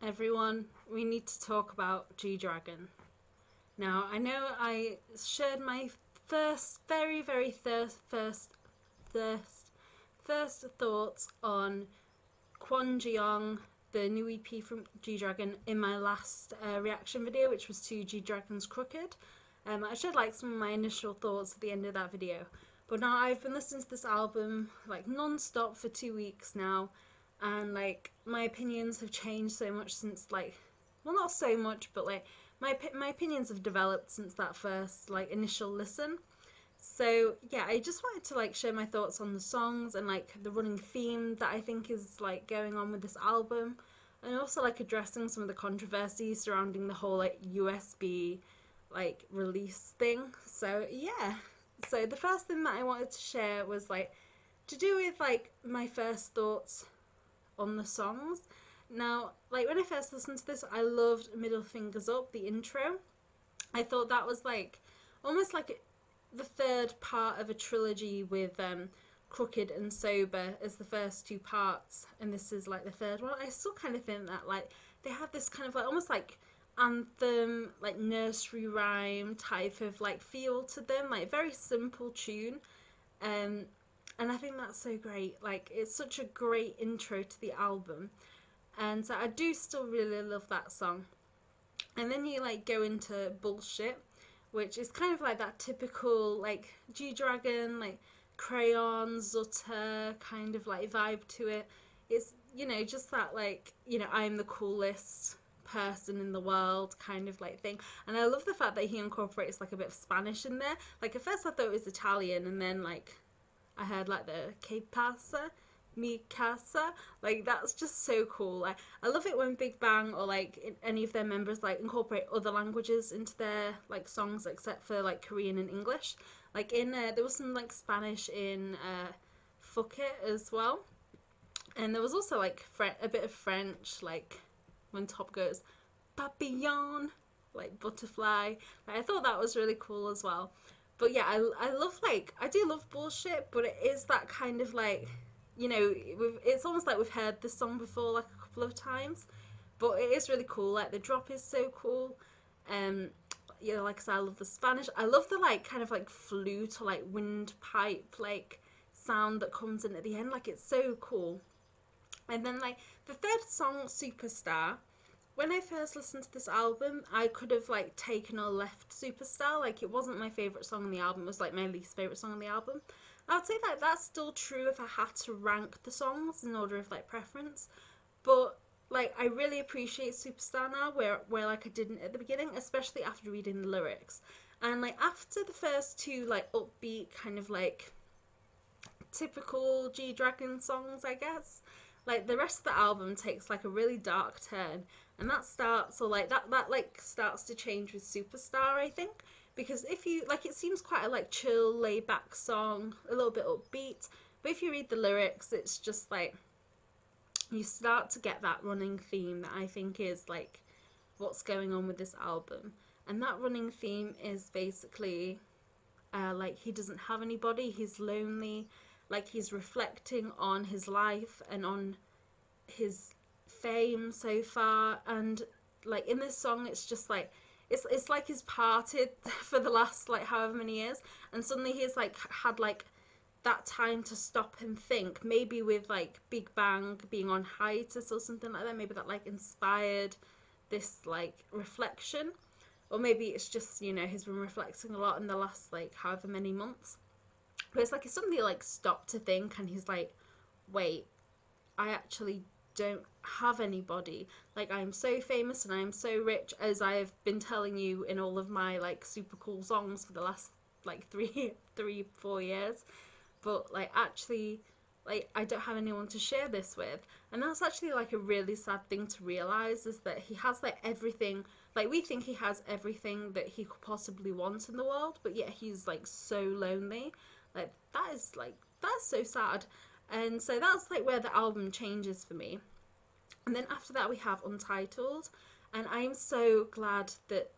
Everyone, we need to talk about G-Dragon. Now, I know I shared my first thoughts on Kwon Ji Yong, the new EP from G-Dragon, in my last reaction video, which was to G-Dragon's Crooked. I shared like some of my initial thoughts at the end of that video. But now I've been listening to this album like non-stop for 2 weeks now, and like my opinions have changed so much since well, not so much, but like my opinions have developed since that first like initial listen. So yeah, I just wanted to like share my thoughts on the songs and like the running theme that I think is like going on with this album, and also like addressing some of the controversies surrounding the whole like USB like release thing. So yeah, so the first thing that I wanted to share was like to do with like my first thoughts on the songs. Now, like when I first listened to this, I loved Middle Fingers Up, the intro. I thought that was like almost like the third part of a trilogy with Crooked and Sober as the first two parts, and this is like the third one. I still kind of think that like they have this kind of like almost like anthem, like nursery rhyme type of like feel to them, like very simple tune. Um, and I think that's so great. Like it's such a great intro to the album, and so I do still really love that song. And then you like go into Bullshit, which is kind of like that typical like G-Dragon, like crayon Zutter kind of like vibe to it. It's, you know, just that like, you know, I'm the coolest person in the world kind of like thing. And I love the fact that he incorporates like a bit of Spanish in there. Like at first I thought it was Italian, and then like I heard like the que pasa, mi casa. Like that's just so cool. Like I love it when Big Bang or like any of their members like incorporate other languages into their like songs except for like Korean and English. Like in there was some like Spanish in Fuck It as well, and there was also like a bit of French, like when Top goes papillon, like butterfly. Like, I thought that was really cool as well. But yeah, I love like I do love Bullshit, but it is that kind of like, you know, it's almost like we've heard this song before like a couple of times, but it is really cool. Like the drop is so cool. Um, you know, like I said, I love the Spanish. I love the like kind of like flute or like windpipe like sound that comes in at the end. Like it's so cool. And then like the third song, Superstar, when I first listened to this album, I could have like taken or left Superstar. Like it wasn't my favorite song on the album. It was like my least favorite song on the album. I'd say that that's still true if I had to rank the songs in order of like preference. But like I really appreciate Superstar now, where like I didn't at the beginning, especially after reading the lyrics. And like after the first two like upbeat kind of like typical G Dragon songs, I guess. Like the rest of the album takes like a really dark turn, and that starts or like that like starts to change with Superstar, I think, because if you like, it seems quite a like chill, laid back song, a little bit upbeat, but if you read the lyrics, it's just like you start to get that running theme that I think is like what's going on with this album, and that running theme is basically like he doesn't have anybody, he's lonely, like he's reflecting on his life and on his fame so far. And like in this song it's just like it's like he's parted for the last like however many years, and suddenly he's like had like that time to stop and think, maybe with like Big Bang being on hiatus or something like that, maybe that like inspired this like reflection, or maybe it's just, you know, he's been reflecting a lot in the last like however many months. But it's like it's something like stopped to think, and he's like, wait, I actually don't have anybody. Like I'm so famous and I'm so rich, as I have been telling you in all of my like super cool songs for the last like 4 years. But like actually, like I don't have anyone to share this with. And that's actually like a really sad thing to realize, is that he has like everything. Like we think he has everything that he could possibly want in the world, but yet he's like so lonely. Like that's so sad. And so that's like where the album changes for me. And then after that we have Untitled, and I'm so glad that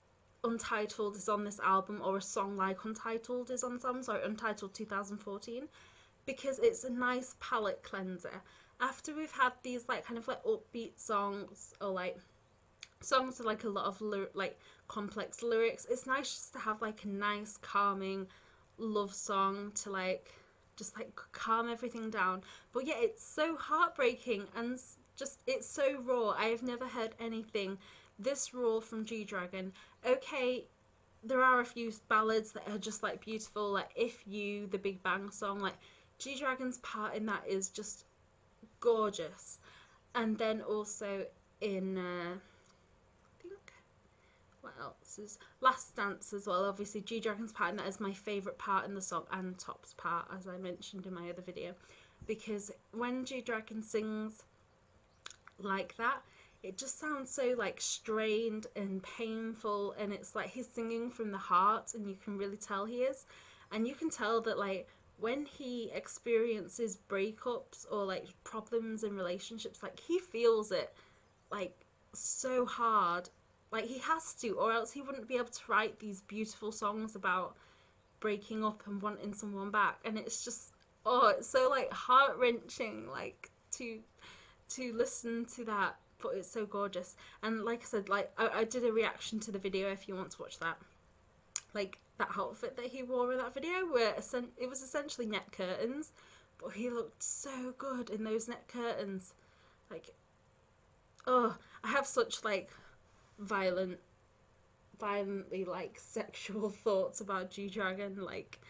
Untitled is on this album, or a song like Untitled is on this album, sorry, Untitled 2014, because it's a nice palette cleanser. After we've had these like kind of like upbeat songs, or like songs with like a lot of like complex lyrics. It's nice just to have like a nice calming love song to like just like calm everything down. But yeah, it's so heartbreaking and just it's so raw. I have never heard anything this raw from G Dragon. Okay, there are a few ballads that are just like beautiful, like If You, the Big Bang song. Like G Dragon's part in that is just gorgeous. And then also in I think what else is Last Dance as well. Obviously G Dragon's part in that is my favourite part in the song, and t.o.p's part, as I mentioned in my other video, because when G Dragon sings like that, it just sounds so like strained and painful, and it's like he's singing from the heart, and you can really tell he is. And you can tell that like when he experiences breakups or like problems in relationships, like he feels it like so hard. Like he has to, or else he wouldn't be able to write these beautiful songs about breaking up and wanting someone back. And it's just, oh, it's so like heart wrenching, like to listen to that. But it's so gorgeous. And like I said, like I did a reaction to the video if you want to watch that. Like that outfit that he wore in that video, where it was essentially net curtains, but he looked so good in those net curtains. Like, oh, I have such like violently like sexual thoughts about G Dragon, like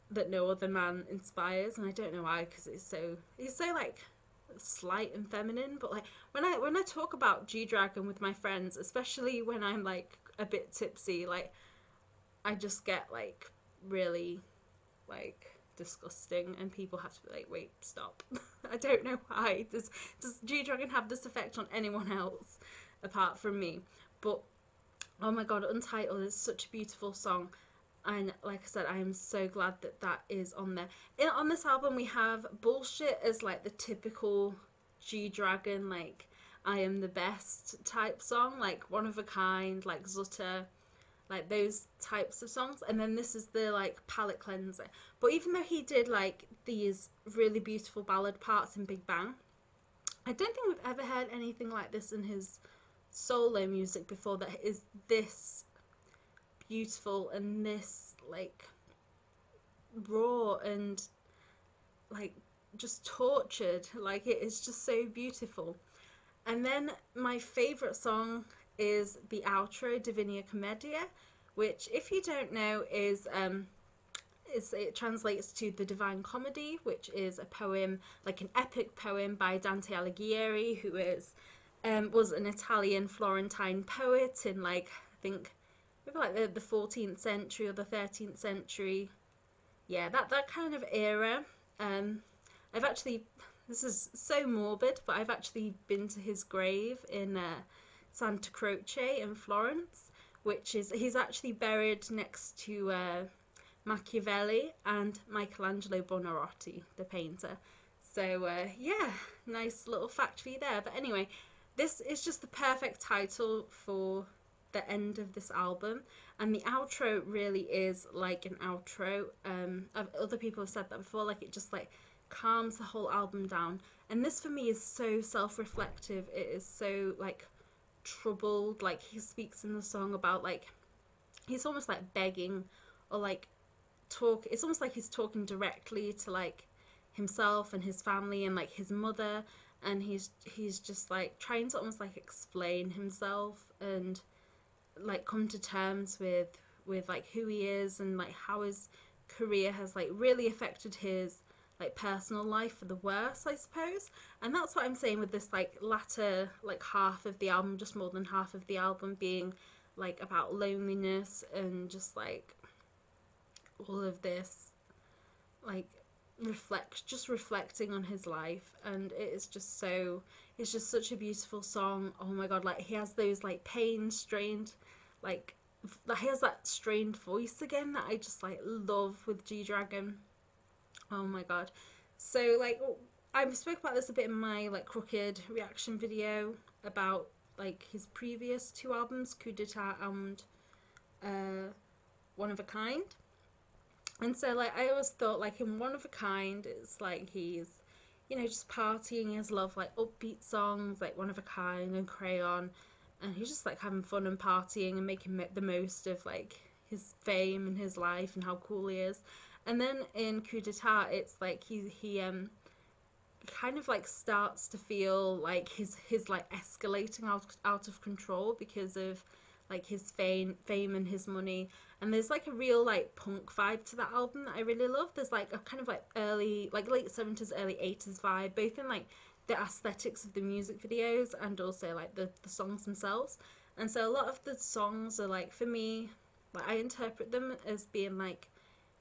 that no other man inspires, and I don't know why, because he's so like slight and feminine. But like when I talk about G Dragon with my friends, especially when I'm like a bit tipsy, like I just get like really like disgusting, and people have to be like, wait, stop. I don't know why. Does G Dragon have this effect on anyone else apart from me? But oh my god, Untitled is such a beautiful song. And like I said, I am so glad that that is on there. On this album, we have Bullshit as like the typical G Dragon, like I am the best type song, like One of a Kind, like Zutter, like those types of songs. And then this is the like palette cleanser. But even though he did like these really beautiful ballad parts in Big Bang, I don't think we've ever heard anything like this in his solo music before that is this beautiful and this like raw and like just tortured. Like it is just so beautiful. And then my favorite song is the outro, Divina Commedia, which if you don't know it translates to the Divine Comedy, which is a poem, like an epic poem by Dante Alighieri, who is was an Italian Florentine poet in like I think maybe like the 14th century or the 13th century. Yeah, that kind of era. Um, I've actually, this is so morbid, but I've actually been to his grave in Santa Croce in Florence, which is he's actually buried next to Machiavelli and Michelangelo Buonarroti, the painter. So yeah, nice little fact for you there. But anyway, this is just the perfect title for the end of this album, and the outro really is like an outro. Other people have said that before, like it just like calms the whole album down. And this for me is so self-reflective. It is so like troubled. Like he speaks in the song about like he's almost like begging or like it's almost like he's talking directly to like himself and his family and like his mother, and he's just like trying to almost like explain himself and like come to terms with like who he is and like how his career has like really affected his like personal life for the worse, I suppose. And that's what I'm saying with this like latter like half of the album, just more than half of the album being like about loneliness and just like all of this like reflecting on his life. And it is just so, it's just such a beautiful song. Oh my god, like he has those like pain strained like he has that strained voice again that I just like love with G Dragon. Oh my god. So like I spoke about this a bit in my like Crooked reaction video about like his previous two albums, Coup d'etat and One of a Kind. And so like I always thought like in One of a Kind it's like he's, you know, just partying his love like upbeat songs like One of a Kind and Crayon. and he's just like having fun and partying and making the most of like his fame and his life and how cool he is. And then in coup d'etat, it's like he kind of like starts to feel like his like escalating out of control because of like his fame and his money. And there's like a real like punk vibe to that album that I really love. There's like a kind of like early like late 70s early 80s vibe, both in like the aesthetics of the music videos and also like the songs themselves. And so a lot of the songs are like, for me, like I interpret them as being like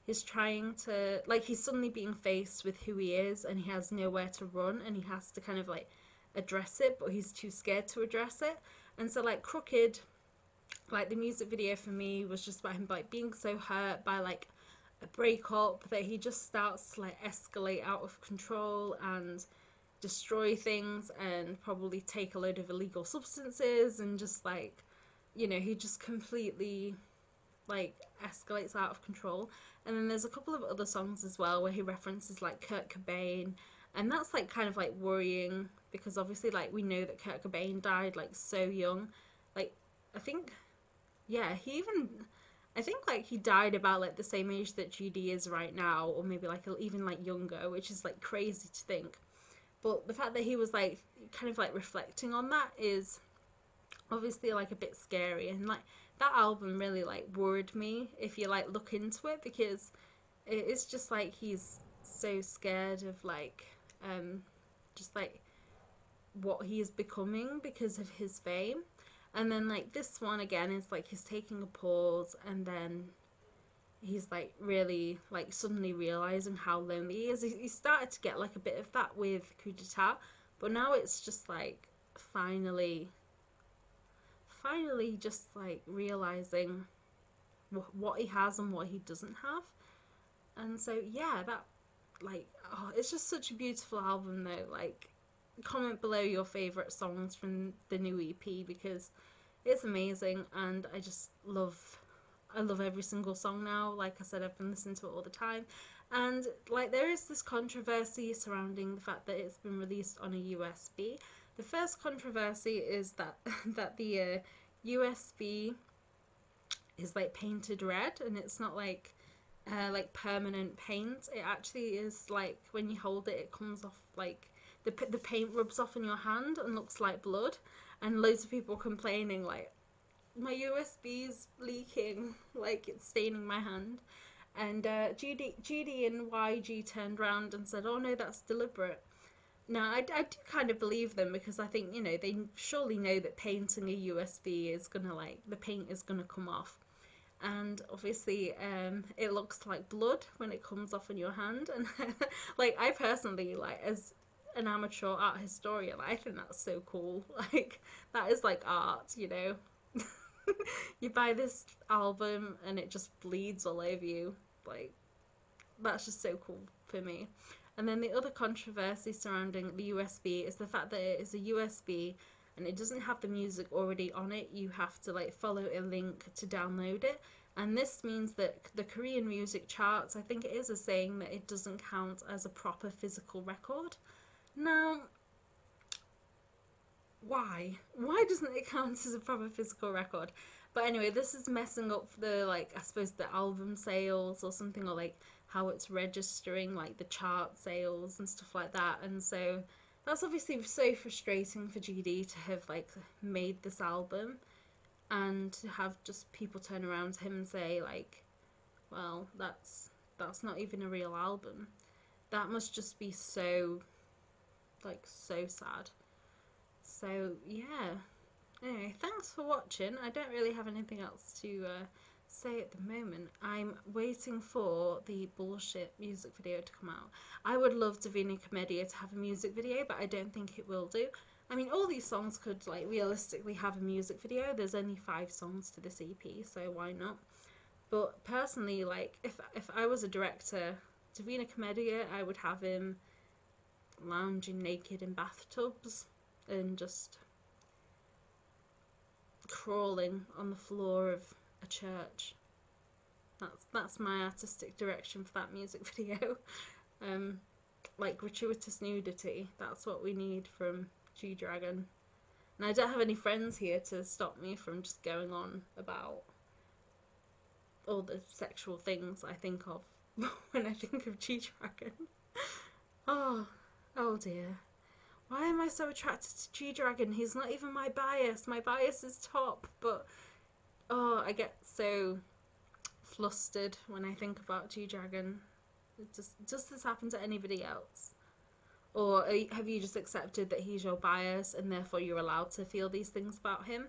he's trying to like he's suddenly being faced with who he is and he has nowhere to run and he has to kind of like address it, but he's too scared to address it. And so like Crooked, like the music video for me was just about him like being so hurt by like a breakup that he just starts to like escalate out of control and destroy things and probably take a load of illegal substances and just like, you know, he just completely like escalates out of control. And then there's a couple of other songs as well where he references like Kurt Cobain, and that's like kind of like worrying because obviously like we know that Kurt Cobain died like so young. Like I think, yeah, he even, I think like he died about like the same age that GD is right now, or maybe like even like younger, which is like crazy to think. But the fact that he was like kind of like reflecting on that is obviously like a bit scary. And like that album really like worried me if you like look into it, because it's just like he's so scared of like just like what he is becoming because of his fame. And then like this one again is like he's taking a pause, and then he's like really like suddenly realizing how lonely he is. He started to get like a bit of that with coup d'etat, but now it's just like finally just like realizing what he has and what he doesn't have. And so yeah, that like, oh, it's just such a beautiful album though. Like, comment below your favorite songs from the new EP because it's amazing, and I love every single song now. Like I said, I've been listening to it all the time. And like there is this controversy surrounding the fact that it's been released on a USB. The first controversy is that that the USB is like painted red, and it's not like permanent paint. It actually is like when you hold it, it comes off like the paint rubs off in your hand and looks like blood. And loads of people complaining like my USB's leaking, like it's staining my hand. And GD and YG turned around and said, "Oh no, that's deliberate." Now, I do kind of believe them because I think, you know, they surely know that painting a USB is gonna like the paint is gonna come off, and obviously it looks like blood when it comes off in your hand. And like I personally, like as an amateur art historian, I think that's so cool. Like that is like art, you know. You buy this album and it just bleeds all over you. Like that's just so cool for me. And then the other controversy surrounding the USB is the fact that it is a USB and it doesn't have the music already on it. You have to like follow a link to download it. And this means that the Korean music charts, I think it is a saying that it doesn't count as a proper physical record. Now, why? Why doesn't it count as a proper physical record? But anyway, this is messing up the like I suppose the album sales or something, or like how it's registering like the chart sales and stuff like that. And so that's obviously so frustrating for GD to have like made this album and to have just people turn around to him and say like, well, that's not even a real album. That must just be so like so sad. So yeah. Anyway, thanks for watching. I don't really have anything else to say at the moment. I'm waiting for the bullshit music video to come out. I would love Divina Commedia to have a music video, but I don't think it will do. I mean, all these songs could like realistically have a music video. There's only 5 songs to this EP, so why not? But personally, like if I was a director, Divina Commedia, I would have him lounging naked in bathtubs and just crawling on the floor of a church. That's my artistic direction for that music video. Like gratuitous nudity. That's what we need from G Dragon. And I don't have any friends here to stop me from just going on about all the sexual things I think of when I think of G-Dragon. Oh, oh dear. Why am I so attracted to G-Dragon? He's not even my bias. My bias is t.o.p, but oh, I get so flustered when I think about G-Dragon. Does this happen to anybody else? Or have you just accepted that he's your bias and therefore you're allowed to feel these things about him?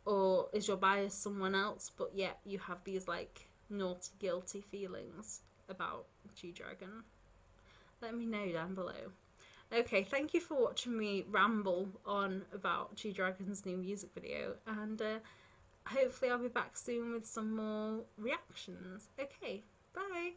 Or is your bias someone else, but yet you have these like naughty, guilty feelings about G-Dragon? Let me know down below. Okay, thank you for watching me ramble on about G-Dragon's new music video, and hopefully I'll be back soon with some more reactions. Okay, bye!